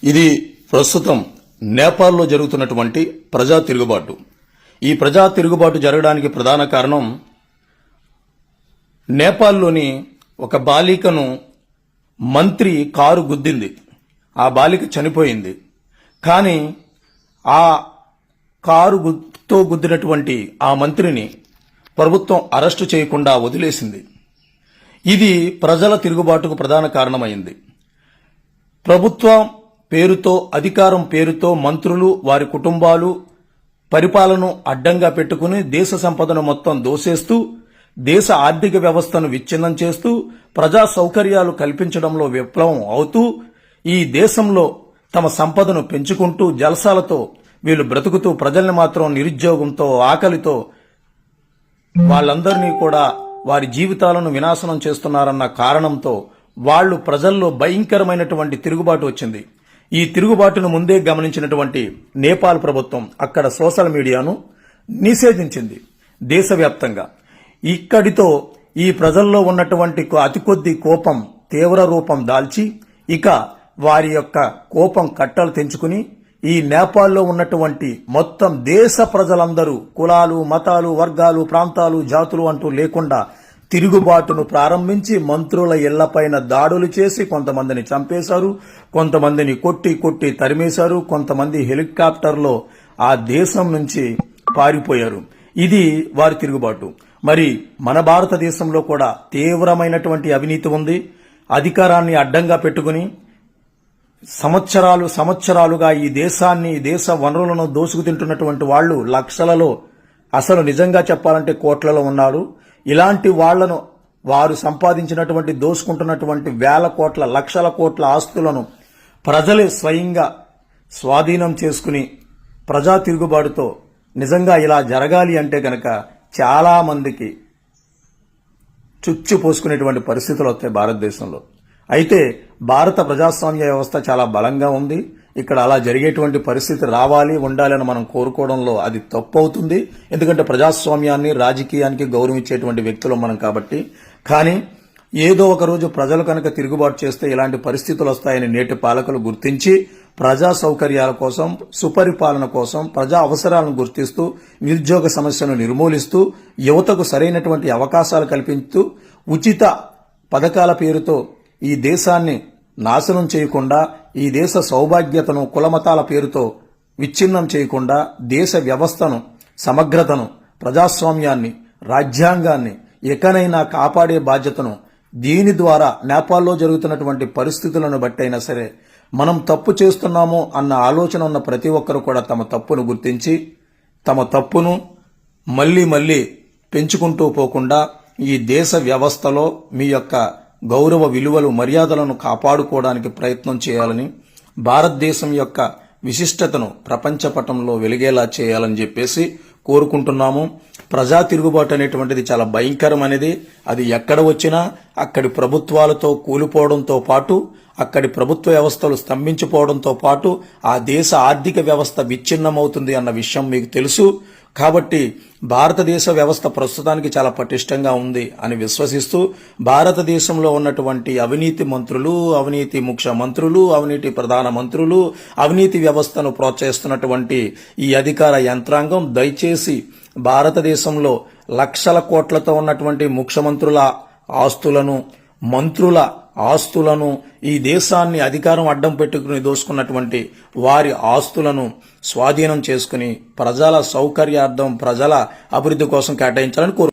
ఇది ప్రస్తుతం నేపాల్లో జరుగుతున్నటువంటి ప్రజా తిరుగుబాటు. ఈ ప్రజా తిరుగుబాటు జరగడానికి ప్రధాన కారణం నేపాల్లోని ఒక బాలికను మంత్రి కారు గుద్దింది. ఆ బాలిక చనిపోయింది. కానీ ఆ కారుతో గుద్దినటువంటి ఆ మంత్రిని ప్రభుత్వం అరెస్టు చేయకుండా వదిలేసింది. ఇది ప్రజల తిరుగుబాటుకు ప్రధాన కారణమైంది. ప్రభుత్వం పేరుతో, అధికారం పేరుతో మంత్రులు, వారి కుటుంబాలు పరిపాలనను అడ్డంగా పెట్టుకుని దేశ సంపదను మొత్తం దోసేస్తూ, దేశ ఆర్థిక వ్యవస్థను విచ్ఛిన్నం చేస్తూ, ప్రజా సౌకర్యాలు కల్పించడంలో విప్లవం అవుతూ, ఈ దేశంలో తమ సంపదను పెంచుకుంటూ జల్సాలతో వీళ్ళు బ్రతుకుతూ ప్రజల్ని మాత్రం నిరుద్యోగంతో, ఆకలితో వాళ్ళందరినీ కూడా వారి జీవితాలను వినాశనం చేస్తున్నారన్న కారణంతో వాళ్లు ప్రజల్లో భయంకరమైనటువంటి తిరుగుబాటు వచ్చింది. ఈ తిరుగుబాటును ముందే గమనించినటువంటి నేపాల్ ప్రభుత్వం అక్కడ సోషల్ మీడియాను నిషేధించింది దేశవ్యాప్తంగా. ఇక్కడితో ఈ ప్రజల్లో ఉన్నటువంటి అతి కొద్ది కోపం తీవ్ర రూపం దాల్చి ఇక వారి యొక్క కోపం కట్టలు తెంచుకుని ఈ నేపాల్లో ఉన్నటువంటి మొత్తం దేశ ప్రజలందరూ కులాలు, మతాలు, వర్గాలు, ప్రాంతాలు, జాతులు అంటూ లేకుండా తిరుగుబాటును ప్రారంభించి మంత్రుల ఇళ్లపైన దాడులు చేసి కొంతమందిని చంపేశారు, కొంతమందిని కొట్టి తరిమేశారు, కొంతమంది హెలికాప్టర్లో ఆ దేశం నుంచి పారిపోయారు. ఇది వారి తిరుగుబాటు. మరి మన భారతదేశంలో కూడా తీవ్రమైనటువంటి అవినీతి ఉంది. అధికారాన్ని అడ్డంగా పెట్టుకుని సంవత్సరాలుగా ఈ దేశాన్ని, దేశ వనరులను దోసుకు తింటున్నటువంటి వాళ్లు లక్షలలో, అసలు నిజంగా చెప్పాలంటే కోట్లలో ఉన్నారు. ఇలాంటి వాళ్లను, వారు సంపాదించినటువంటి దోసుకుంటున్నటువంటి వేల కోట్ల, లక్షల కోట్ల ఆస్తులను ప్రజలే స్వయంగా స్వాధీనం చేసుకుని ప్రజా తిరుగుబాటుతో నిజంగా ఇలా జరగాలి అంటే గనక చాలా మందికి చుచ్చు పోసుకునేటువంటి పరిస్థితులు వస్తాయి భారతదేశంలో. అయితే భారత ప్రజాస్వామ్య వ్యవస్థ చాలా బలంగా ఉంది. ఇక్కడ అలా జరిగేటువంటి పరిస్థితి రావాలి, ఉండాలని మనం కోరుకోవడంలో అది తప్పు అవుతుంది. ఎందుకంటే ప్రజాస్వామ్యాన్ని, రాజకీయానికి గౌరవం ఇచ్చేటువంటి వ్యక్తులు మనం కాబట్టి. కానీ ఏదో ఒక రోజు ప్రజలు కనుక తిరుగుబాటు చేస్తే ఇలాంటి పరిస్థితులు వస్తాయని నేటి పాలకులు గుర్తించి ప్రజా సౌకర్యాల కోసం, సుపరిపాలన కోసం, ప్రజా అవసరాలను గుర్తిస్తూ, నిరుద్యోగ సమస్యను నిర్మూలిస్తూ, యువతకు సరైనటువంటి అవకాశాలు కల్పిస్తూ, ఉచిత పథకాల పేరుతో ఈ దేశాన్ని నాశనం చేయకుండా, ఈ దేశ సౌభాగ్యతను కులమతాల పేరుతో విచ్ఛిన్నం చేయకుండా, దేశ వ్యవస్థను, సమగ్రతను, ప్రజాస్వామ్యాన్ని, రాజ్యాంగాన్ని ఎకనైనా కాపాడే బాధ్యతను దీని ద్వారా నేపాల్లో జరుగుతున్నటువంటి పరిస్థితులను బట్టైనా సరే మనం తప్పు చేస్తున్నాము అన్న ఆలోచన ఉన్న ప్రతి ఒక్కరూ కూడా తమ తప్పును గుర్తించి తమ తప్పును మళ్లీ పెంచుకుంటూ పోకుండా ఈ దేశ వ్యవస్థలో మీ యొక్క గౌరవ విలువలు, మర్యాదలను కాపాడుకోవడానికి ప్రయత్నం చేయాలని, భారతదేశం యొక్క విశిష్టతను ప్రపంచపటంలో వెలిగేలా చేయాలని చెప్పేసి కోరుకుంటున్నాము. ప్రజా తిరుగుబాటు అనేటువంటిది చాలా భయంకరమైనది. అది ఎక్కడ వచ్చినా అక్కడి ప్రభుత్వాలతో కూలిపోవడంతో పాటు, అక్కడి ప్రభుత్వ వ్యవస్థలు స్తంభించిపోవడంతో పాటు ఆ దేశ ఆర్థిక వ్యవస్థ విచ్ఛిన్నమవుతుంది అన్న విషయం మీకు తెలుసు. కాబట్టి భారతదేశ వ్యవస్థ ప్రస్తుతానికి చాలా పటిష్టంగా ఉంది అని విశ్వసిస్తూ, భారతదేశంలో ఉన్నటువంటి అవినీతి మంత్రులు, అవినీతి ముఖ్యమంత్రులు, అవినీతి ప్రధాన మంత్రులు, అవినీతి వ్యవస్థను ప్రోత్సహిస్తున్నటువంటి ఈ అధికార యంత్రాంగం దయచేసి భారతదేశంలో లక్షల కోట్లతో ఉన్నటువంటి ముఖ్యమంత్రుల ఆస్తులను, మంత్రుల ఆస్తులను, ఈ దేశాన్ని అధికారం అడ్డం పెట్టుకుని దోసుకున్నటువంటి వారి ఆస్తులను స్వాధీనం చేసుకుని ప్రజల సౌకర్యార్థం, ప్రజల అభివృద్ధి కోసం కేటాయించాలని కోరు